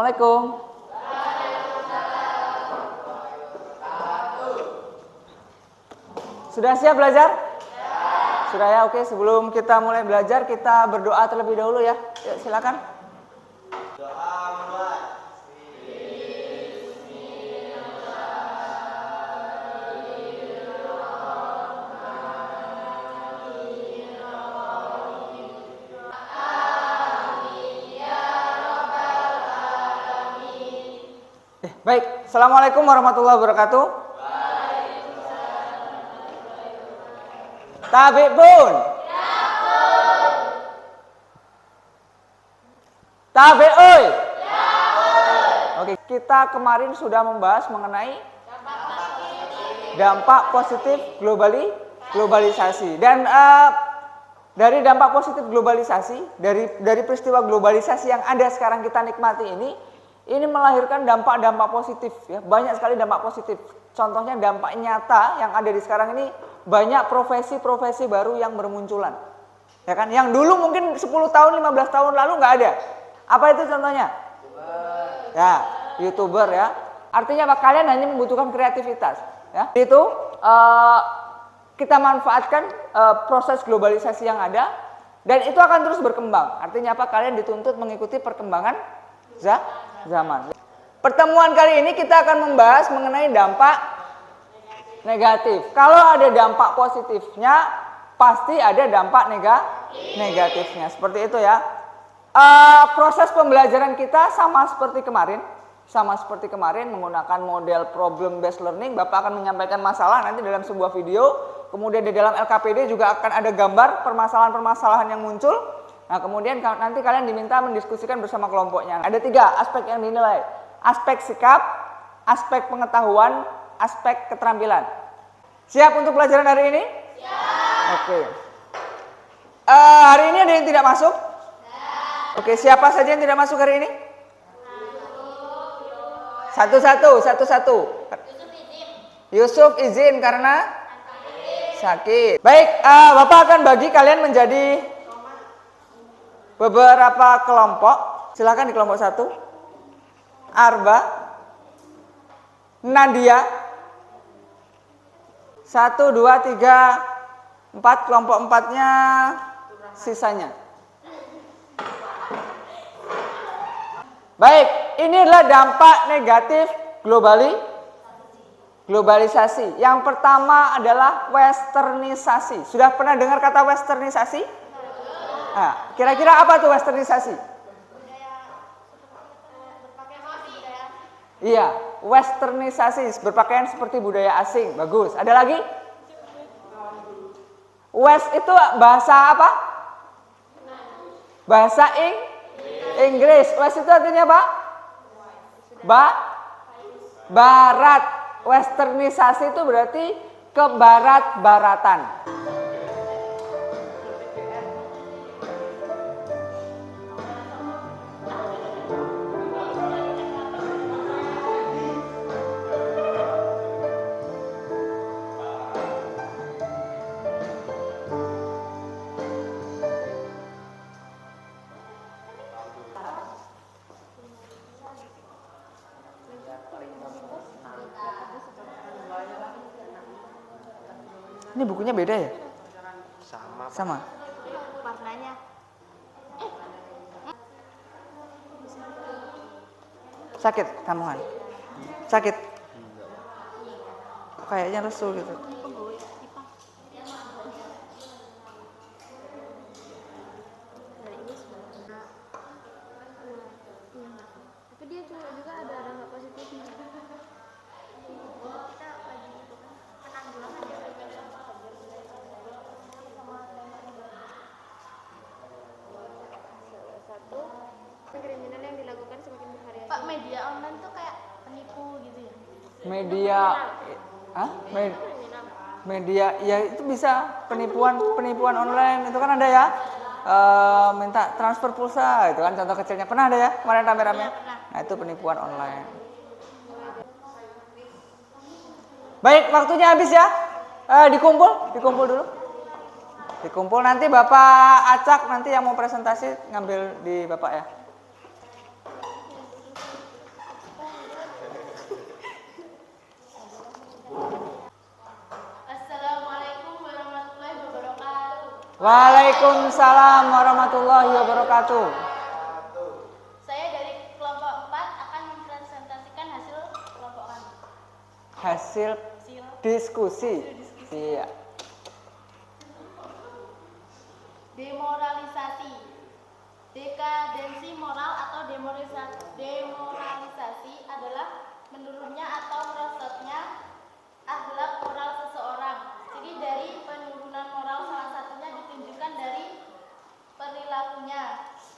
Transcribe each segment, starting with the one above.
Assalamualaikum. Sudah siap belajar? Sudah ya, oke. Sebelum kita mulai belajar, kita berdoa terlebih dahulu ya. Yuk, silakan. Baik, Assalamualaikum warahmatullahi wabarakatuh. Tabik pun. Tabik oi. Oke, kita kemarin sudah membahas mengenai dampak positif globalisasi. Dan dari dampak positif globalisasi, dari peristiwa globalisasi yang ada sekarang kita nikmati ini melahirkan dampak-dampak positif ya. Banyak sekali dampak positif. Contohnya dampak nyata yang ada di sekarang ini, banyak profesi-profesi baru yang bermunculan. Ya kan? Yang dulu mungkin 10 tahun, 15 tahun lalu nggak ada. Apa itu contohnya? Ya, YouTuber ya. Artinya apa? Kalian hanya membutuhkan kreativitas ya. Itu kita manfaatkan proses globalisasi yang ada dan itu akan terus berkembang. Artinya apa? Kalian dituntut mengikuti perkembangan zaman. Pertemuan kali ini kita akan membahas mengenai dampak negatif. Kalau ada dampak positifnya, pasti ada dampak negatifnya. Seperti itu ya. Proses pembelajaran kita sama seperti kemarin menggunakan model problem based learning. Bapak akan menyampaikan masalah nanti dalam sebuah video. Kemudian di dalam LKPD juga akan ada gambar permasalahan-permasalahan yang muncul. Nah, kemudian nanti kalian diminta mendiskusikan bersama kelompoknya. Ada 3 aspek yang dinilai. Aspek sikap, aspek pengetahuan, aspek keterampilan. Siap untuk pelajaran hari ini? Siap. Oke. Hari ini ada yang tidak masuk? Siap. Oke, siapa saja yang tidak masuk hari ini? Satu-satu. Yusuf izin karena sakit. Baik, Bapak akan bagi kalian menjadi beberapa kelompok. Silakan di kelompok 1. Arba, Nadia, 1, 2, 3, 4, kelompok 4-nya sisanya. Baik, ini adalah dampak negatif globalisasi. Yang pertama adalah westernisasi. Sudah pernah dengar kata westernisasi? Nah, kira-kira apa tuh westernisasi? Iya, westernisasi, berpakaian seperti budaya asing. Bagus. Ada lagi? West itu bahasa apa? Bahasa Inggris. West itu artinya apa? Barat. Westernisasi itu berarti ke barat-baratan. Ini bukunya beda ya? Sama. Warnanya. Sakit kandungan? Sakit? Kayaknya lesu gitu. Tapi dia juga ada nggak positifnya. Kriminal yang dilakukan semakin berhari-hari. Pak, media online tuh kayak penipu gitu ya? Media ya itu bisa penipuan online itu kan ada ya. Minta transfer pulsa itu kan contoh kecilnya. Pernah ada ya kemarin rame-rame? Nah, itu penipuan online. Baik, waktunya habis ya. Dikumpul dulu. Dikumpul nanti Bapak acak nanti yang mau presentasi ngambil di Bapak ya. Waalaikumsalam warahmatullahi wabarakatuh. Saya dari kelompok 4 akan mempresentasikan hasil kelompok kami. Hasil diskusi. Iya. Demoralisasi. Dekadensi moral atau demoralisasi adalah menurunnya atau merosotnya akhlak moral seseorang. Jadi dari penurunan moral salah satunya ditunjukkan dari perilakunya.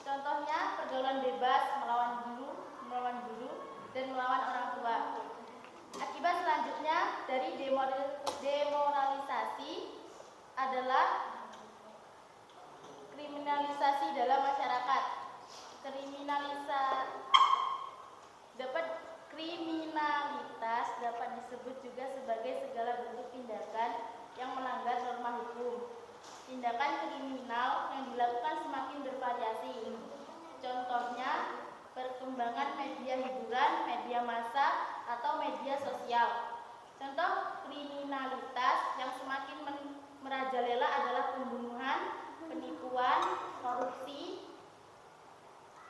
Contohnya pergaulan bebas, melawan guru dan melawan orang tua. Akibat selanjutnya dari demoralisasi adalah kriminalisasi dalam masyarakat. Kriminalitas dapat disebut juga sebagai segala bentuk tindakan yang melanggar norma hukum. Tindakan kriminal yang dilakukan semakin bervariasi. Contohnya perkembangan media hiburan, media massa, atau media sosial. Contoh kriminalitas yang semakin merajalela adalah pembunuhan, penipuan, korupsi,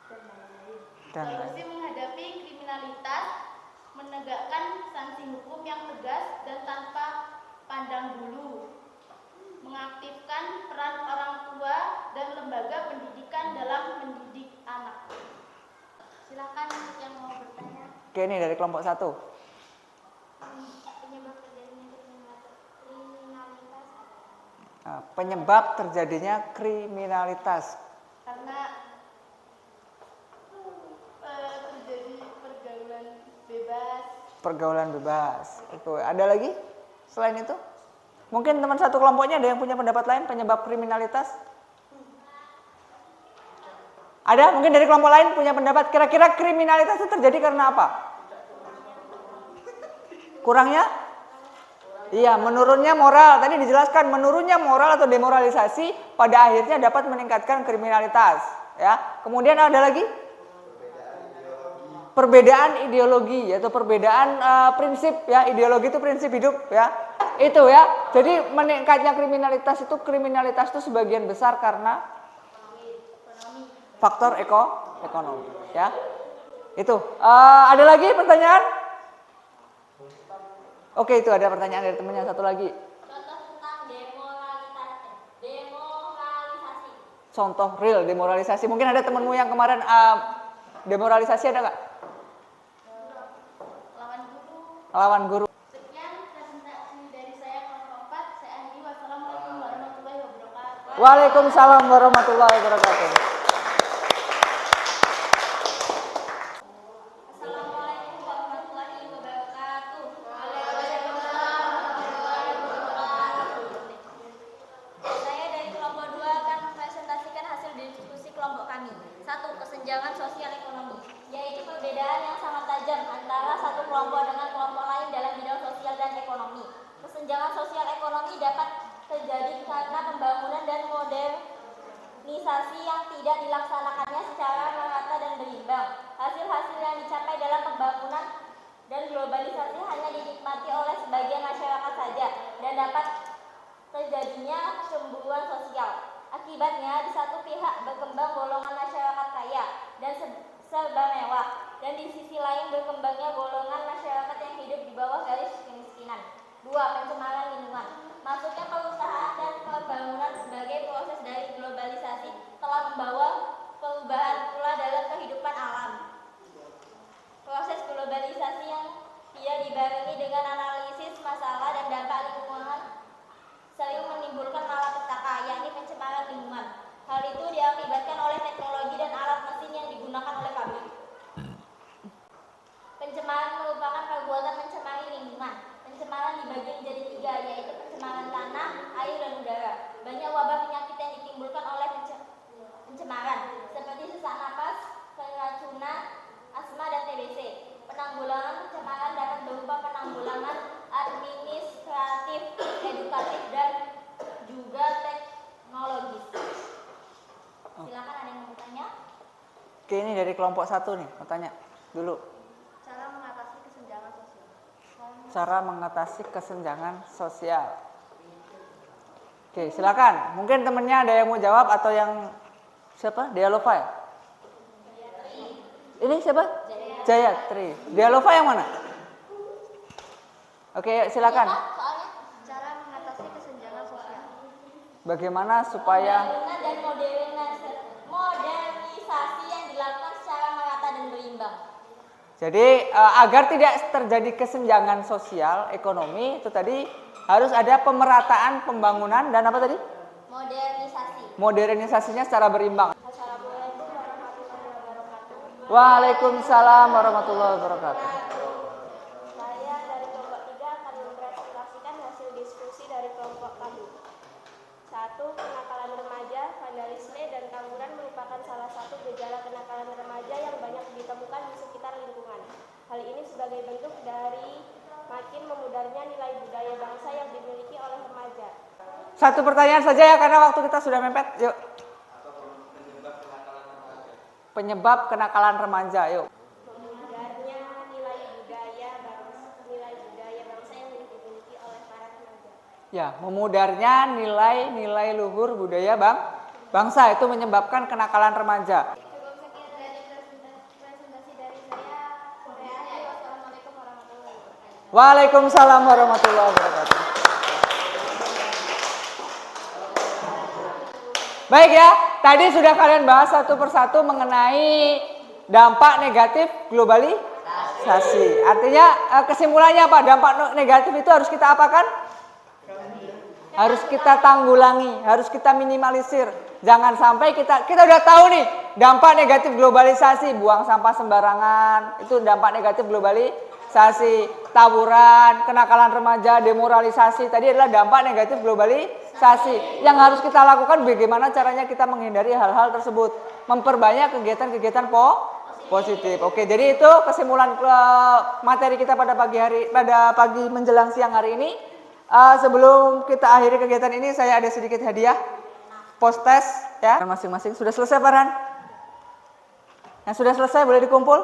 dan lain-lain. Solusi menghadapi kriminalitas menegakkan sanksi hukum yang tegas dan tanpa pandang bulu, mengaktifkan peran orang tua dan lembaga pendidikan dalam mendidik anak. Silakan yang mau bertanya. Oke, ini dari kelompok 1. Penyebab terjadinya kriminalitas. Karena terjadi pergaulan bebas. Itu ada lagi selain itu? Mungkin teman satu kelompoknya ada yang punya pendapat lain penyebab kriminalitas? Ada? Mungkin dari kelompok lain punya pendapat kira-kira kriminalitas itu terjadi karena apa? Kurangnya? Iya, menurunnya moral. Tadi dijelaskan menurunnya moral atau demoralisasi pada akhirnya dapat meningkatkan kriminalitas. Ya. Kemudian ada lagi? Perbedaan ideologi, yaitu perbedaan prinsip. Ya, ideologi itu prinsip hidup. Ya, itu ya. Jadi meningkatnya kriminalitas itu sebagian besar karena faktor ekonomi. Ya, itu. Ada lagi pertanyaan? Oke, itu ada pertanyaan dari temannya satu lagi. Contoh tentang demoralisasi. Contoh real demoralisasi. Mungkin ada temanmu yang kemarin demoralisasi, ada nggak? Lawan guru. Sekian presentasi dari saya kelompok 4. Saya Andi. Wassalamualaikum warahmatullahi wabarakatuh. Waalaikumsalam warahmatullahi wabarakatuh. Assalamualaikum warahmatullahi wabarakatuh. Saya dari kelompok 2 akan mempresentasikan hasil diskusi kelompok kami. 1. Kesenjangan sosial ekonomi, yaitu perbedaan yang sangat tajam antara satu kelompok dengan kelompok lain dalam bidang sosial dan ekonomi. Kesenjangan sosial ekonomi dapat terjadi karena pembangunan dan modernisasi yang tidak dilaksanakannya secara merata dan berimbang. Hasil-hasil yang dicapai dalam pembangunan dan globalisasi hanya dinikmati oleh sebagian masyarakat saja dan dapat terjadinya kecemburuan sosial. Akibatnya, di satu pihak berkembang golongan masyarakat kaya dan serba mewah, dan di sisi lain berkembangnya golongan masyarakat yang hidup di bawah garis kemiskinan. 2. Pencemaran lingkungan. Masuknya perusahaan dan pembangunan sebagai proses dari globalisasi telah membawa perubahan pula dalam kehidupan alam. Proses globalisasi yang tidak dibarengi dengan analisis masalah dan dampak lingkungan sering menimbulkan malapetaka, yakni pencemaran lingkungan. Hal itu diakibatkan oleh teknologi dan alat mesin yang digunakan oleh pabrik. Pencemaran merupakan perbuatan mencemari lingkungan. Pencemaran dibagi menjadi 3, yaitu pencemaran tanah, air, dan udara. Banyak wabah penyakit yang ditimbulkan oleh pencemaran, seperti sesak napas, keracunan, asma, dan TBC. Penanggulangan pencemaran dapat berupa penanggulangan administratif, edukatif, dan juga teknologis. Silakan ada yang mau bertanya? Oke, ini dari kelompok 1 nih, mau tanya dulu. Cara mengatasi kesenjangan sosial. Cara mengatasi kesenjangan sosial. Oke, silakan. Mungkin temennya ada yang mau jawab atau yang siapa? Dialova ya? Ini siapa? Jayatri. Dialova yang mana? Oke, silakan. Soalnya cara mengatasi kesenjangan sosial. Bagaimana supaya Pembangunan dan modernisasi yang dilakukan secara merata dan berimbang. jadi agar tidak terjadi kesenjangan sosial ekonomi itu tadi harus ada pemerataan pembangunan dan apa tadi? Modernisasi. Modernisasinya secara berimbang. Assalamualaikum warahmatullahi wabarakatuh. Waalaikumsalam warahmatullahi wabarakatuh. Saya dari kelompok 3 akan mempresentasikan hasil diskusi dari kelompok kami. 1. Kenakalan remaja, vandalisme, dan tawuran merupakan salah satu gejala kenakalan remaja yang banyak ditemukan di sekitar lingkungan. Hal ini sebagai bentuk dari makin memudarnya nilai budaya bangsa yang dimiliki oleh remaja. Satu pertanyaan saja ya karena waktu kita sudah mepet. Yuk. Penyebab kenakalan remaja, yuk. Memudarnya nilai budaya bangsa yang dimiliki oleh para remaja. Ya, memudarnya nilai luhur budaya bangsa itu menyebabkan kenakalan remaja. Cukup sekian dari presentasi dari saya. Wassalamualaikum warahmatullahi wabarakatuh. Waalaikumsalam warahmatullahi wabarakatuh. Baik ya, tadi sudah kalian bahas satu persatu mengenai dampak negatif globalisasi. Artinya kesimpulannya apa? Dampak negatif itu harus kita apakan? Harus kita tanggulangi, harus kita minimalisir. Jangan sampai kita udah tahu nih dampak negatif globalisasi, buang sampah sembarangan, itu dampak negatif globalisasi, tawuran, kenakalan remaja, demoralisasi, tadi adalah dampak negatif globalisasi. Yang harus kita lakukan bagaimana caranya kita menghindari hal-hal tersebut, memperbanyak kegiatan-kegiatan positif. Oke, jadi itu kesimpulan materi kita pada pagi menjelang siang hari ini. Sebelum kita akhiri kegiatan ini, saya ada sedikit hadiah post test ya masing-masing. Sudah selesai Farhan? Yang sudah selesai boleh dikumpul.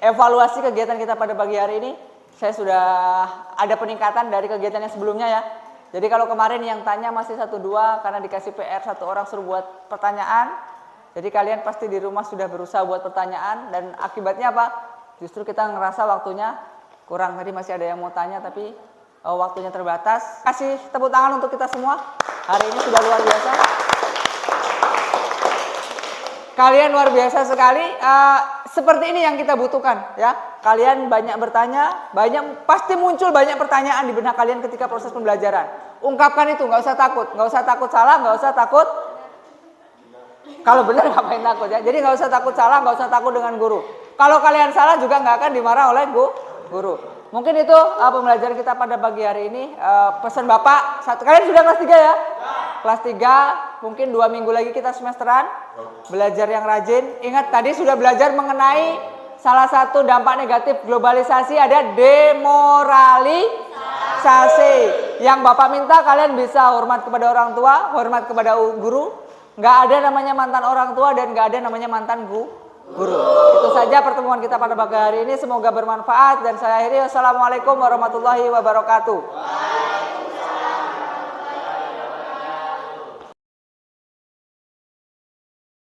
Evaluasi kegiatan kita pada pagi hari ini, saya sudah ada peningkatan dari kegiatan yang sebelumnya ya. Jadi kalau kemarin yang tanya masih 1-2 karena dikasih PR 1 orang suruh buat pertanyaan. Jadi kalian pasti di rumah sudah berusaha buat pertanyaan dan akibatnya apa? Justru kita ngerasa waktunya kurang. Tadi masih ada yang mau tanya tapi waktunya terbatas. Kasih tepuk tangan untuk kita semua. Hari ini sudah luar biasa. Kalian luar biasa sekali. Seperti ini yang kita butuhkan ya. Kalian banyak bertanya, pasti muncul banyak pertanyaan di benak kalian ketika proses pembelajaran. Ungkapkan itu, nggak usah takut salah, nggak usah takut. Kalau benar ngapain takut ya? Jadi nggak usah takut salah, nggak usah takut dengan guru. Kalau kalian salah juga nggak akan dimarah oleh guru. Mungkin itu pembelajaran kita pada pagi hari ini. Pesan Bapak, kalian sudah kelas 3 ya? Kelas 3, mungkin 2 minggu lagi kita semesteran. Belajar yang rajin. Ingat tadi sudah belajar mengenai salah satu dampak negatif globalisasi ada demoralisasi. Yang Bapak minta kalian bisa hormat kepada orang tua, hormat kepada guru. Nggak ada namanya mantan orang tua dan nggak ada namanya mantan guru. Itu saja pertemuan kita pada pagi hari ini. Semoga bermanfaat dan saya akhiri. Wassalamualaikum warahmatullahi wabarakatuh.